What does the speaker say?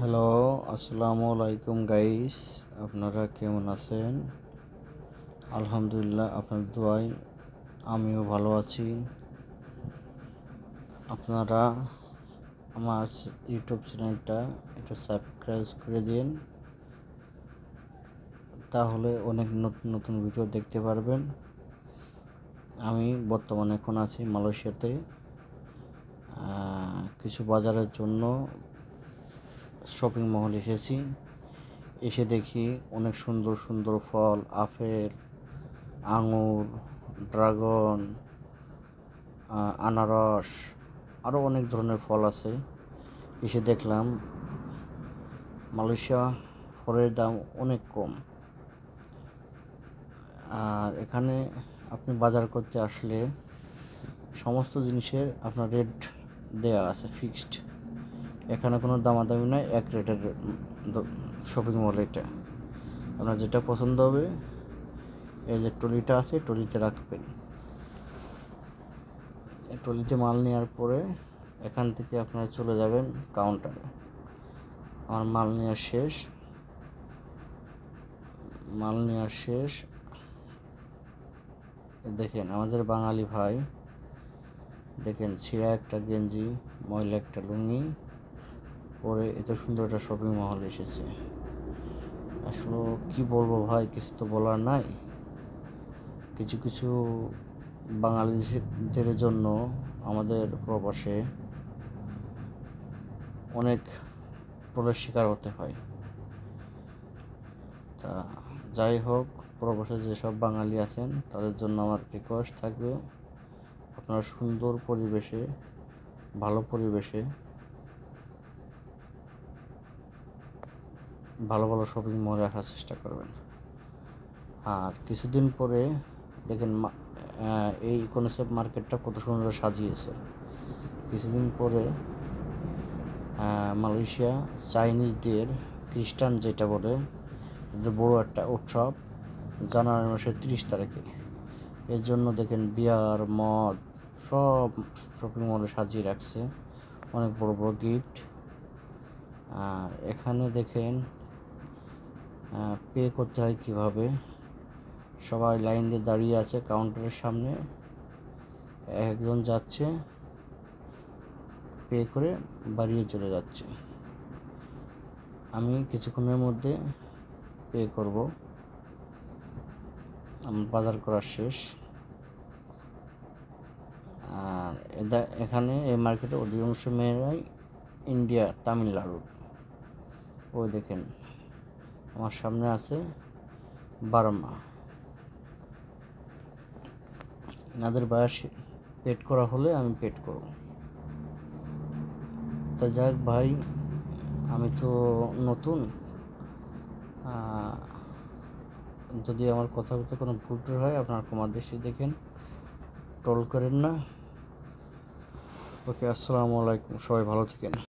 Hello, আসসালামু আলাইকুম guys. আপনারা কেমন আছেন? আলহামদুলিল্লাহ, আপনার দোয়ায় আমিও ভালো আছি। আপনারা আমার ইউটিউব চ্যানেলটা একটু সাবস্ক্রাইব করে দিন, তাহলে অনেক নতুন নতুন ভিডিও দেখতে পারবেন। আমি বর্তমানে এখন আছি মালয়েশিয়াতে, কিছু বাজারের জন্য শপিং মল এসেছি। এসে দেখি অনেক সুন্দর সুন্দর ফল, আপেল, আঙুর, ড্রাগন, আনারস, আরও অনেক ধরনের ফল আছে। এসে দেখলাম মালয়েশিয়া ফলের দাম অনেক কম। আর এখানে আপনি বাজার করতে আসলে সমস্ত জিনিসের আপনার রেট দেয়া আছে, ফিক্সড। এখানে কোনো দামাদামি নয়, এক রেটের শপিং মল এটা। আপনার যেটা পছন্দ হবে, এই যে ট্রলিটা আছে, ট্রলিতে রাখবেন। ট্রলিতে মাল নেওয়ার পরে এখান থেকে আপনারা চলে যাবেন কাউন্টারে। আমার মাল নেওয়া শেষ। দেখেন আমাদের বাঙালি ভাই, দেখেন ছিঁড়া একটা গেঞ্জি, ময়লা একটা লুঙ্গি পরে এত সুন্দর একটা শপিং মহল এসেছে। আসলে কি বলবো ভাই, কিছু তো বলার নাই। কিছু কিছু বাঙালিদের জন্য আমাদের প্রবাসে অনেক প্রলের শিকার হতে হয়। তা যাই হোক, প্রবাসে যেসব বাঙালি আছেন তাদের জন্য আমার রিকোয়েস্ট থাকবে, আপনারা সুন্দর পরিবেশে, ভালো পরিবেশে ভালো ভালো শপিং মলে আসার চেষ্টা করবেন। আর কিছুদিন পরে দেখেন এই কনসেপ্ট মার্কেটটা কত সুন্দর সাজিয়েছে। কিছুদিন পরে মালয়েশিয়া চাইনিজদের খ্রিস্টান যেটা বলে, বড় একটা উৎসব, জানুয়ারি মাসের 30 তারিখে। এর জন্য দেখেন বিয়ার, মদ সব শপিং মলে সাজিয়ে রাখছে, অনেক বড় বড় গিফট। আর এখানে দেখেন পে করতে হয় কিভাবে। সবাই লাইন দিয়ে দাঁড়িয়ে আছে কাউন্টারের সামনে, একজন যাচ্ছে, পে করে বাড়িয়ে চলে যাচ্ছে। আমি কিছুক্ষণের মধ্যে পে করব, আমার বাজার করা শেষ। আর এখানে এই মার্কেটে অধিকাংশ মেয়েরাই ইন্ডিয়া, তামিলনাড়ু। ওই দেখেন আমার সামনে আছে বার্মা। এনাদের বয়স পেড করা হলে আমি পেড করব। তা যাক ভাই, আমি তো নতুন, যদি আমার কথা বলতে কোনো ভুল হয় আপনার ক্ষমা দৃষ্টি দেখেন, ট্রোল করেন না। ওকে, আসসালামু আলাইকুম, সবাই ভালো থাকেন।